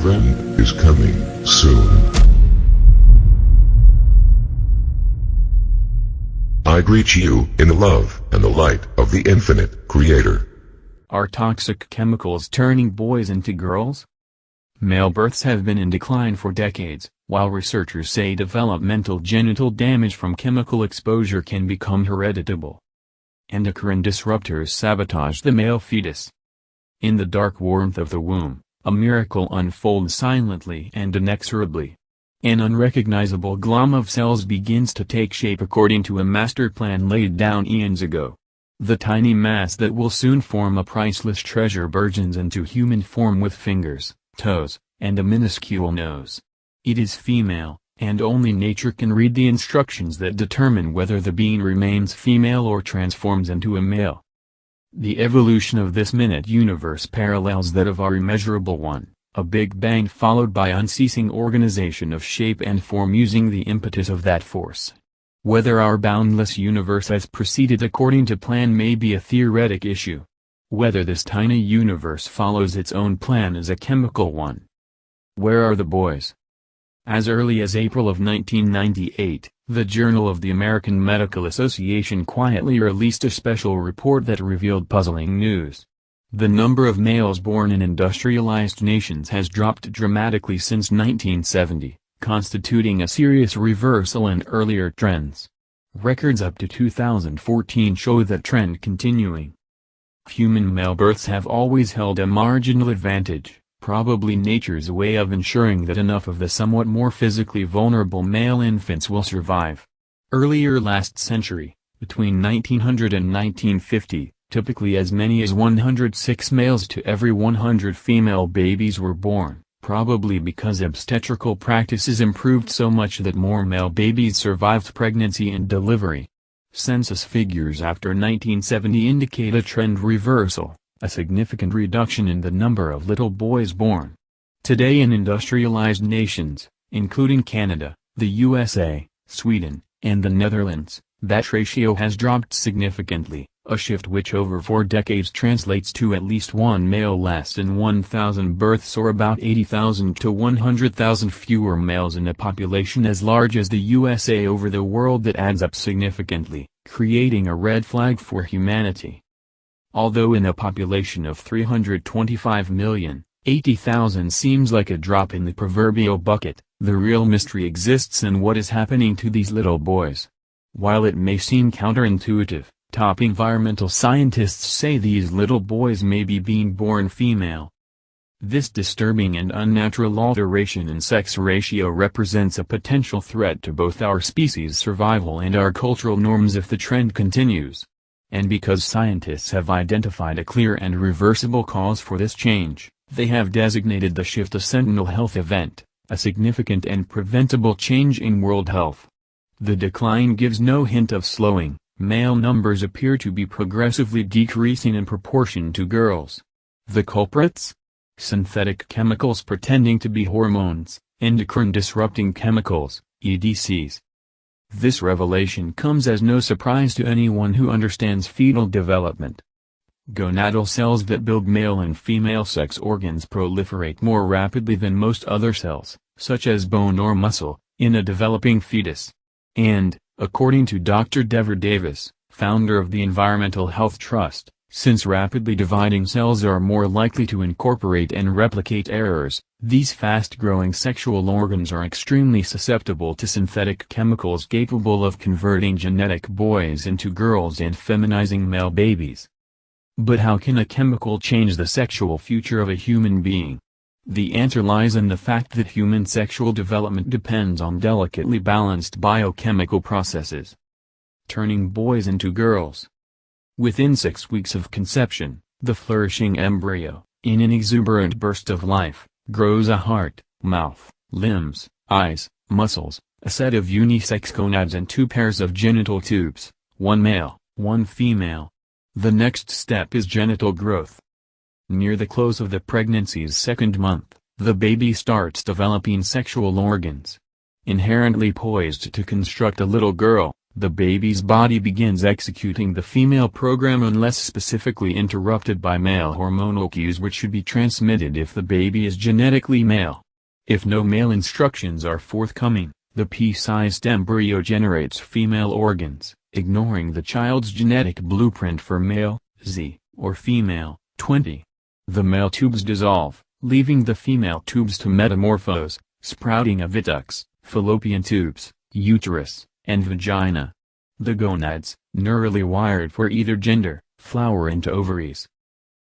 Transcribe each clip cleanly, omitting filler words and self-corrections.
friend is coming soon. I greet you in the love and the light of the infinite Creator. Are toxic chemicals turning boys into girls? Male births have been in decline for decades, while researchers say developmental genital damage from chemical exposure can become hereditable. Endocrine disruptors sabotage the male fetus. In the dark warmth of the womb, a miracle unfolds silently and inexorably. An unrecognizable glom of cells begins to take shape according to a master plan laid down eons ago. The tiny mass that will soon form a priceless treasure burgeons into human form with fingers, toes, and a minuscule nose. It is female, and only nature can read the instructions that determine whether the being remains female or transforms into a male. The evolution of this minute universe parallels that of our immeasurable one, a Big Bang followed by unceasing organization of shape and form using the impetus of that force. Whether our boundless universe has proceeded according to plan may be a theoretic issue. Whether this tiny universe follows its own plan is a chemical one. Where are the boys? As early as April of 1998, the Journal of the American Medical Association quietly released a special report that revealed puzzling news. The number of males born in industrialized nations has dropped dramatically since 1970. Constituting a serious reversal in earlier trends. Records up to 2014 show that trend continuing. Human male births have always held a marginal advantage, probably nature's way of ensuring that enough of the somewhat more physically vulnerable male infants will survive. Earlier last century, between 1900 and 1950, typically as many as 106 males to every 100 female babies were born. Probably because obstetrical practices improved so much that more male babies survived pregnancy and delivery. Census figures after 1970 indicate a trend reversal, a significant reduction in the number of little boys born. Today in industrialized nations, including Canada, the USA, Sweden, and the Netherlands, that ratio has dropped significantly, a shift which over 4 decades translates to at least one male less than 1,000 births or about 80,000 to 100,000 fewer males in a population as large as the USA over the world. That adds up significantly, creating a red flag for humanity. Although in a population of 325 million, 80,000 seems like a drop in the proverbial bucket, the real mystery exists in what is happening to these little boys. While it may seem counterintuitive, top environmental scientists say these little boys may be being born female. This disturbing and unnatural alteration in sex ratio represents a potential threat to both our species' survival and our cultural norms if the trend continues. And because scientists have identified a clear and reversible cause for this change, they have designated the shift a sentinel health event, a significant and preventable change in world health. The decline gives no hint of slowing. Male numbers appear to be progressively decreasing in proportion to girls. The culprits? Synthetic chemicals pretending to be hormones, endocrine disrupting chemicals, EDCs. This revelation comes as no surprise to anyone who understands fetal development. Gonadal cells that build male and female sex organs proliferate more rapidly than most other cells, such as bone or muscle, in a developing fetus. And, according to Dr. Dever Davis, founder of the Environmental Health Trust, since rapidly dividing cells are more likely to incorporate and replicate errors, these fast-growing sexual organs are extremely susceptible to synthetic chemicals capable of converting genetic boys into girls and feminizing male babies. But how can a chemical change the sexual future of a human being? The answer lies in the fact that human sexual development depends on delicately balanced biochemical processes. Turning boys into girls. Within 6 weeks of conception, the flourishing embryo, in an exuberant burst of life, grows a heart, mouth, limbs, eyes, muscles, a set of unisex gonads and 2 pairs of genital tubes, one male, one female. The next step is genital growth. Near the close of the pregnancy's 2nd month, the baby starts developing sexual organs. Inherently poised to construct a little girl, the baby's body begins executing the female program unless specifically interrupted by male hormonal cues which should be transmitted if the baby is genetically male. If no male instructions are forthcoming, the pea-sized embryo generates female organs, ignoring the child's genetic blueprint for male, Z, or female, 20. The male tubes dissolve, leaving the female tubes to metamorphose, sprouting oviducts, fallopian tubes, uterus, and vagina. The gonads, neurally wired for either gender, flower into ovaries.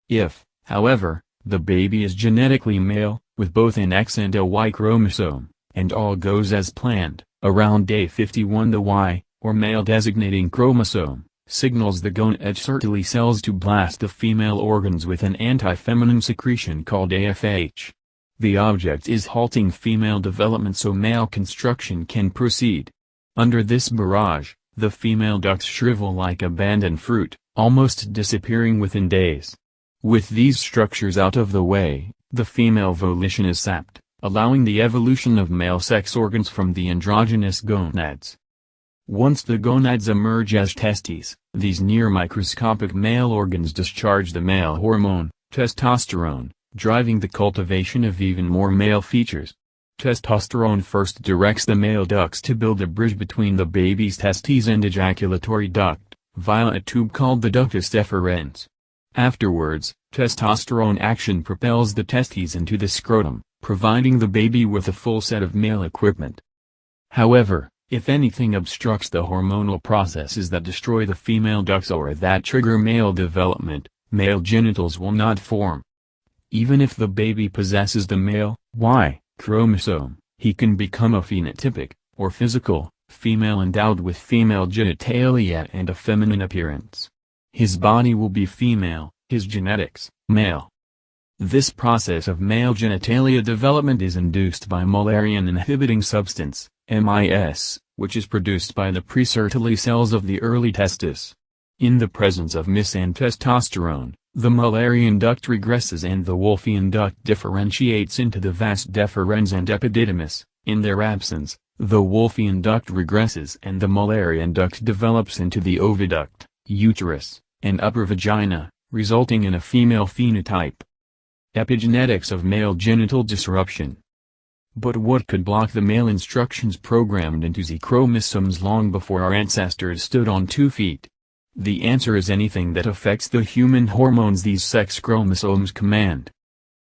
If, however, the baby is genetically male, with both an X and a Y chromosome, and all goes as planned, around day 51 the Y, or male designating chromosome, signals the gonad Sertoli cells to blast the female organs with an anti-feminine secretion called AFH. The object is halting female development so male construction can proceed. Under this barrage, the female ducts shrivel like abandoned fruit, almost disappearing within days. With these structures out of the way, the female volition is sapped, allowing the evolution of male sex organs from the androgynous gonads. Once the gonads emerge as testes, these near-microscopic male organs discharge the male hormone, testosterone, driving the cultivation of even more male features. Testosterone first directs the male ducts to build a bridge between the baby's testes and ejaculatory duct, via a tube called the ductus deferens. Afterwards, testosterone action propels the testes into the scrotum, providing the baby with a full set of male equipment. However, if anything obstructs the hormonal processes that destroy the female ducts or that trigger male development, male genitals will not form. Even if the baby possesses the male, Y, chromosome, he can become a phenotypic, or physical, female endowed with female genitalia and a feminine appearance. His body will be female, his genetics, male. This process of male genitalia development is induced by Mullerian inhibiting substance, MIS, which is produced by the pre-Sertoli cells of the early testis. In the presence of Mis and testosterone, the Mullerian duct regresses and the Wolffian duct differentiates into the vas deferens and epididymis. In their absence, the Wolffian duct regresses and the Mullerian duct develops into the oviduct, uterus, and upper vagina, resulting in a female phenotype. Epigenetics of male genital disruption. But what could block the male instructions programmed into Z chromosomes long before our ancestors stood on 2 feet? The answer is anything that affects the human hormones these sex chromosomes command.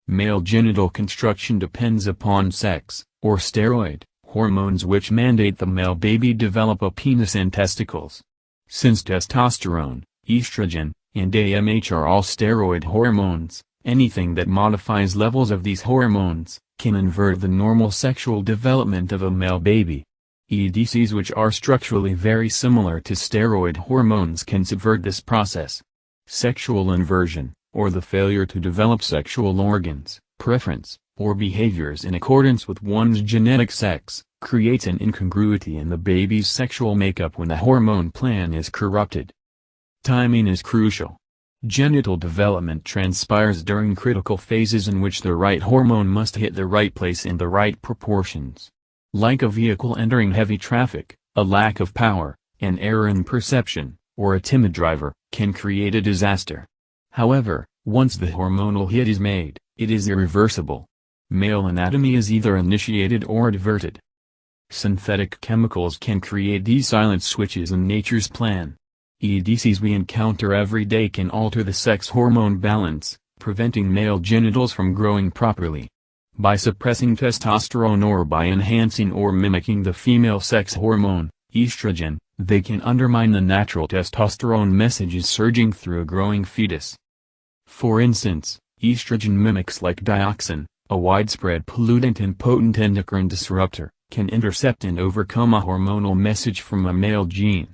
Male genital construction depends upon sex, or steroid, hormones which mandate the male baby develop a penis and testicles. Since testosterone, estrogen, and AMH are all steroid hormones, anything that modifies levels of these hormones can invert the normal sexual development of a male baby. EDCs which are structurally very similar to steroid hormones can subvert this process. Sexual inversion, or the failure to develop sexual organs, preference, or behaviors in accordance with one's genetic sex, creates an incongruity in the baby's sexual makeup when the hormone plan is corrupted. Timing is crucial. Genital development transpires during critical phases in which the right hormone must hit the right place in the right proportions. Like a vehicle entering heavy traffic, a lack of power, an error in perception, or a timid driver, can create a disaster. However, once the hormonal hit is made, it is irreversible. Male anatomy is either initiated or diverted. Synthetic chemicals can create these silent switches in nature's plan. EDCs we encounter every day can alter the sex hormone balance, preventing male genitals from growing properly. By suppressing testosterone or by enhancing or mimicking the female sex hormone, estrogen, they can undermine the natural testosterone messages surging through a growing fetus. For instance, estrogen mimics like dioxin, a widespread pollutant and potent endocrine disruptor, can intercept and overcome a hormonal message from a male gene.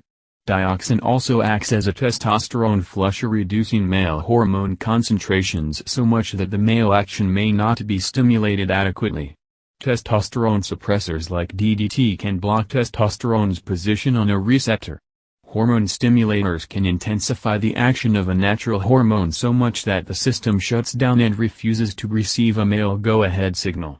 Dioxin also acts as a testosterone flusher, reducing male hormone concentrations so much that the male action may not be stimulated adequately. Testosterone suppressors like DDT can block testosterone's position on a receptor. Hormone stimulators can intensify the action of a natural hormone so much that the system shuts down and refuses to receive a male go-ahead signal.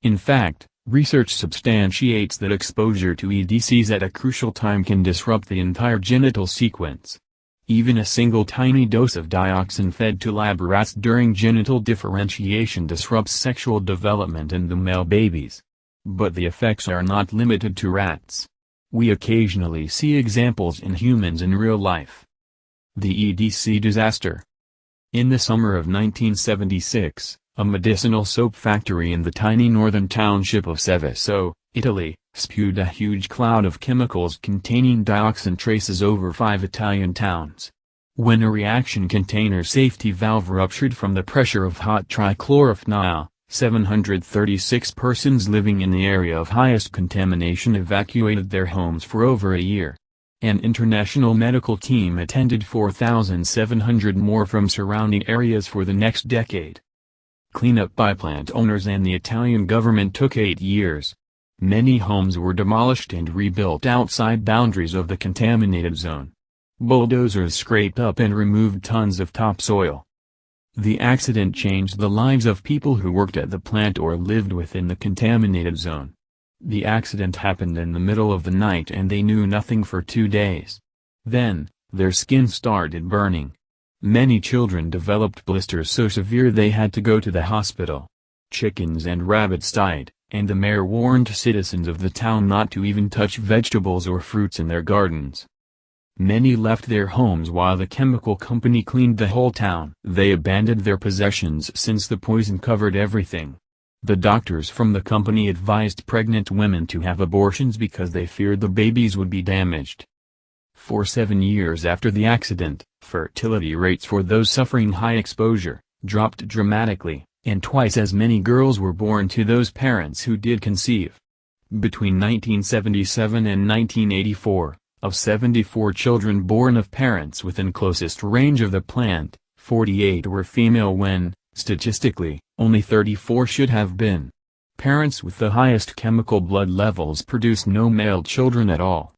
In fact, Research substantiates that exposure to EDCs at a crucial time can disrupt the entire genital sequence. Even a single tiny dose of dioxin fed to lab rats during genital differentiation disrupts sexual development in the male babies. But the effects are not limited to rats. We occasionally see examples in humans in real life. The EDC disaster. In the summer of 1976, a medicinal soap factory in the tiny northern township of Seveso, Italy, spewed a huge cloud of chemicals containing dioxin traces over 5 Italian towns. When a reaction container safety valve ruptured from the pressure of hot trichlorophene, 736 persons living in the area of highest contamination evacuated their homes for over a year. An international medical team attended 4,700 more from surrounding areas for the next decade. Cleanup by plant owners and the Italian government took 8 years. Many homes were demolished and rebuilt outside boundaries of the contaminated zone. Bulldozers scraped up and removed tons of topsoil. The accident changed the lives of people who worked at the plant or lived within the contaminated zone. The accident happened in the middle of the night and they knew nothing for 2 days. Then, their skin started burning. Many children developed blisters so severe they had to go to the hospital. Chickens and rabbits died, and the mayor warned citizens of the town not to even touch vegetables or fruits in their gardens. Many left their homes while the chemical company cleaned the whole town. They abandoned their possessions since the poison covered everything. The doctors from the company advised pregnant women to have abortions because they feared the babies would be damaged. For 7 years after the accident, fertility rates for those suffering high exposure dropped dramatically, and twice as many girls were born to those parents who did conceive. Between 1977 and 1984, of 74 children born of parents within closest range of the plant, 48 were female when, statistically, only 34 should have been. Parents with the highest chemical blood levels produce no male children at all.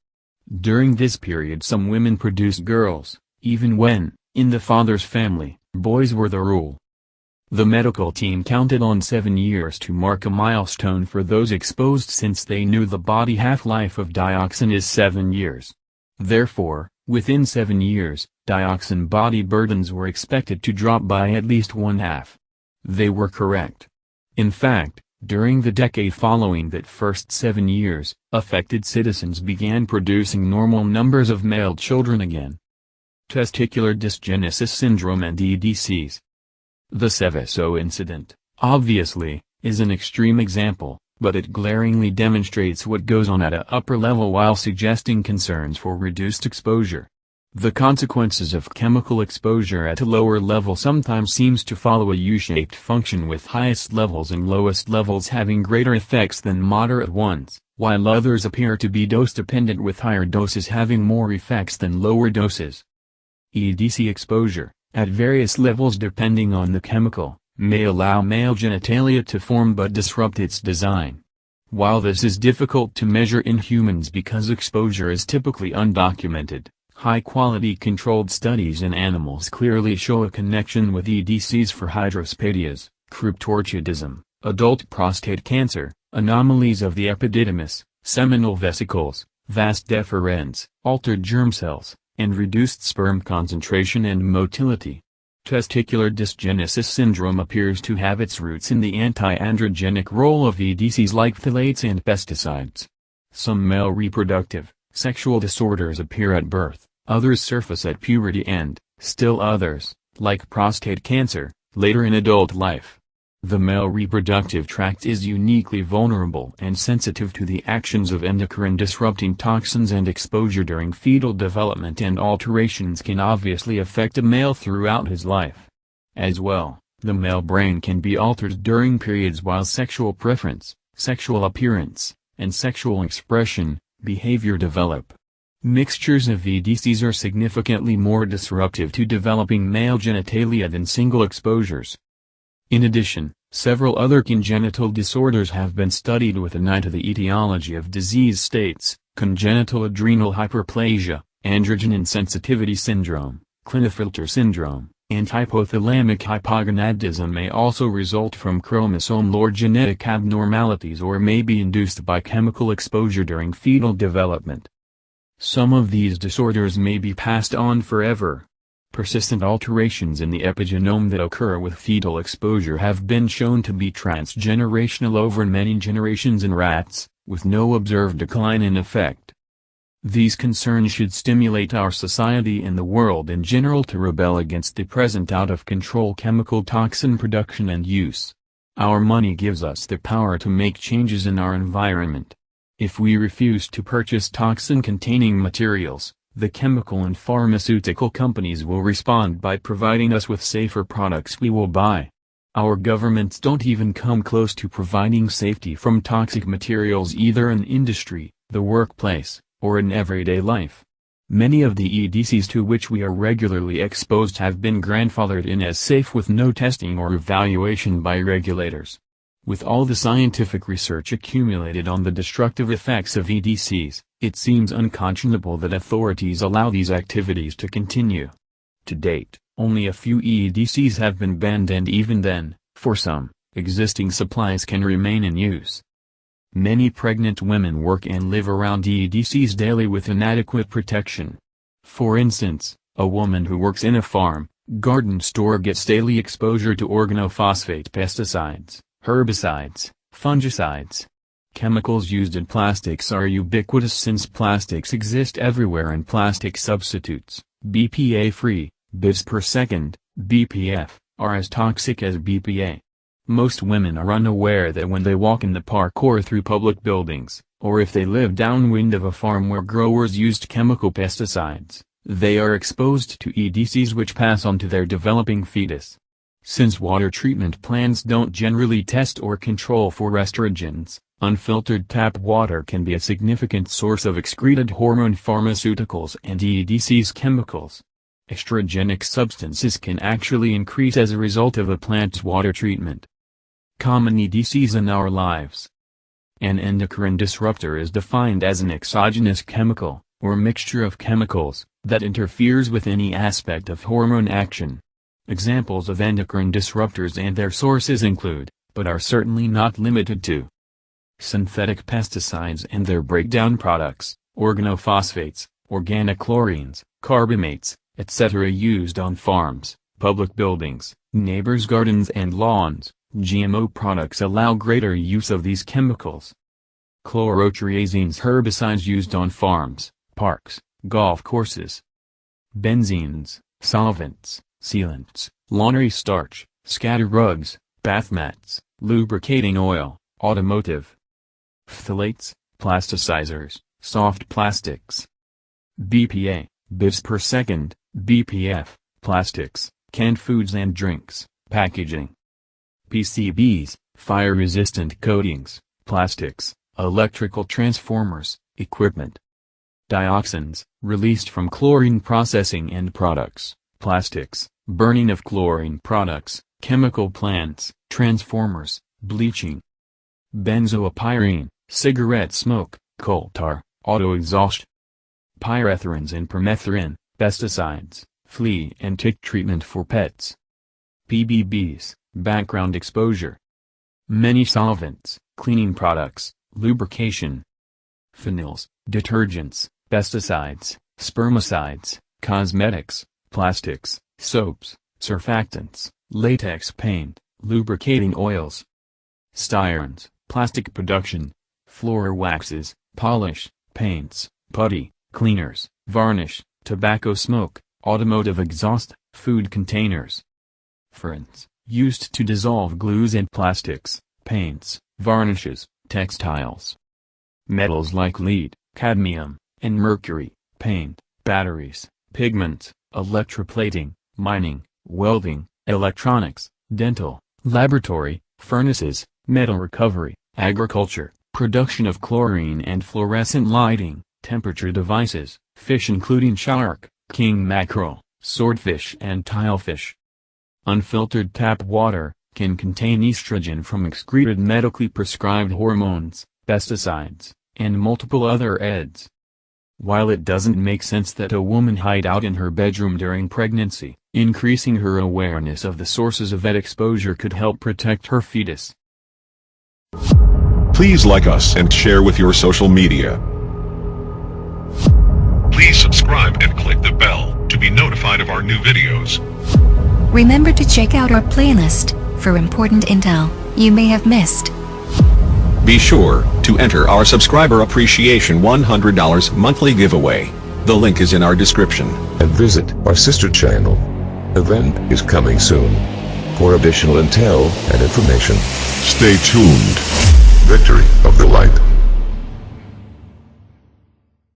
During this period some women produced girls, even when, in the father's family, boys were the rule. The medical team counted on 7 years to mark a milestone for those exposed since they knew the body half-life of dioxin is 7 years. Therefore, within 7 years, dioxin body burdens were expected to drop by at least 1/2. They were correct. In fact, during the decade following that first 7 years, affected citizens began producing normal numbers of male children again. Testicular dysgenesis syndrome and EDCs. The Seveso incident, obviously, is an extreme example, but it glaringly demonstrates what goes on at an upper level while suggesting concerns for reduced exposure. The consequences of chemical exposure at a lower level sometimes seems to follow a U-shaped function with highest levels and lowest levels having greater effects than moderate ones, while others appear to be dose-dependent with higher doses having more effects than lower doses. EDC exposure, at various levels depending on the chemical, may allow male genitalia to form but disrupt its design. While this is difficult to measure in humans because exposure is typically undocumented, high-quality controlled studies in animals clearly show a connection with EDCs for hydrospadias, cryptorchidism, adult prostate cancer, anomalies of the epididymis, seminal vesicles, vas deferens, altered germ cells, and reduced sperm concentration and motility. Testicular dysgenesis syndrome appears to have its roots in the anti-androgenic role of EDCs like phthalates and pesticides. Some male reproductive, sexual disorders appear at birth, others surface at puberty and, still others, like prostate cancer, later in adult life. The male reproductive tract is uniquely vulnerable and sensitive to the actions of endocrine-disrupting toxins, and exposure during fetal development and alterations can obviously affect a male throughout his life. As well, the male brain can be altered during periods while sexual preference, sexual appearance, and sexual expression, behavior develop. Mixtures of EDCs are significantly more disruptive to developing male genitalia than single exposures. In addition, several other congenital disorders have been studied with an eye to the etiology of disease states: congenital adrenal hyperplasia, androgen insensitivity syndrome, Klinefelter syndrome, and hypothalamic hypogonadism may also result from chromosomal or genetic abnormalities or may be induced by chemical exposure during fetal development. Some of these disorders may be passed on forever. Persistent alterations in the epigenome that occur with fetal exposure have been shown to be transgenerational over many generations in rats, with no observed decline in effect. These concerns should stimulate our society and the world in general to rebel against the present out-of-control chemical toxin production and use. Our money gives us the power to make changes in our environment. If we refuse to purchase toxin-containing materials, the chemical and pharmaceutical companies will respond by providing us with safer products we will buy. Our governments don't even come close to providing safety from toxic materials either in industry, the workplace, or in everyday life. Many of the EDCs to which we are regularly exposed have been grandfathered in as safe with no testing or evaluation by regulators. With all the scientific research accumulated on the destructive effects of EDCs, it seems unconscionable that authorities allow these activities to continue. To date, only a few EDCs have been banned, and even then, for some, existing supplies can remain in use. Many pregnant women work and live around EDCs daily with inadequate protection. For instance, a woman who works in a farm, garden store gets daily exposure to organophosphate pesticides, herbicides, fungicides. Chemicals used in plastics are ubiquitous since plastics exist everywhere, and plastic substitutes, BPA-free, bits per second, BPF, are as toxic as BPA. Most women are unaware that when they walk in the park or through public buildings, or if they live downwind of a farm where growers used chemical pesticides, they are exposed to EDCs which pass on to their developing fetus. Since water treatment plants don't generally test or control for estrogens, unfiltered tap water can be a significant source of excreted hormone pharmaceuticals and EDCs chemicals. Estrogenic substances can actually increase as a result of a plant's water treatment. Common EDCs in our lives. An endocrine disruptor is defined as an exogenous chemical, or mixture of chemicals, that interferes with any aspect of hormone action. Examples of endocrine disruptors and their sources include, but are certainly not limited to, synthetic pesticides and their breakdown products, organophosphates, organochlorines, carbamates, etc. used on farms, public buildings, neighbors' gardens and lawns. GMO products allow greater use of these chemicals. Chlorotriazenes, herbicides used on farms, parks, golf courses. Benzenes, solvents, sealants, laundry starch, scatter rugs, bath mats, lubricating oil, automotive. Phthalates, plasticizers, soft plastics. BPA, bits per second, BPF, plastics, canned foods and drinks, packaging. PCBs, fire-resistant coatings, plastics, electrical transformers, equipment. Dioxins, released from chlorine processing and products, plastics, burning of chlorine products, chemical plants, transformers, bleaching. Benzopyrene, cigarette smoke, coal tar, auto exhaust. Pyrethrins and permethrin, pesticides, flea and tick treatment for pets. PBBs, background exposure. Many solvents, cleaning products, lubrication. Phenyls, detergents, pesticides, spermicides, cosmetics, plastics, soaps, surfactants, latex paint, lubricating oils. Styrenes, plastic production, floor waxes, polish, paints, putty, cleaners, varnish, tobacco smoke, automotive exhaust, food containers. Furans, used to dissolve glues and plastics, paints, varnishes, textiles. Metals like lead, cadmium, and mercury, paint, batteries, pigments, electroplating, mining, welding, electronics, dental, laboratory, furnaces, metal recovery, agriculture, production of chlorine and fluorescent lighting, temperature devices, fish including shark, king mackerel, swordfish and tilefish. Unfiltered tap water can contain estrogen from excreted medically prescribed hormones, pesticides, and multiple other EDs. While it doesn't make sense that a woman hide out in her bedroom during pregnancy, Increasing her awareness of the sources of that exposure could help protect her fetus. Please like us and share with your social media. Please subscribe and click the bell to be notified of our new videos. Remember to check out our playlist for important intel you may have missed. Be sure to enter our subscriber appreciation $100 monthly giveaway. The link is in our description. And visit our sister channel. Event is coming soon. For additional intel and information, stay tuned. Victory of the Light.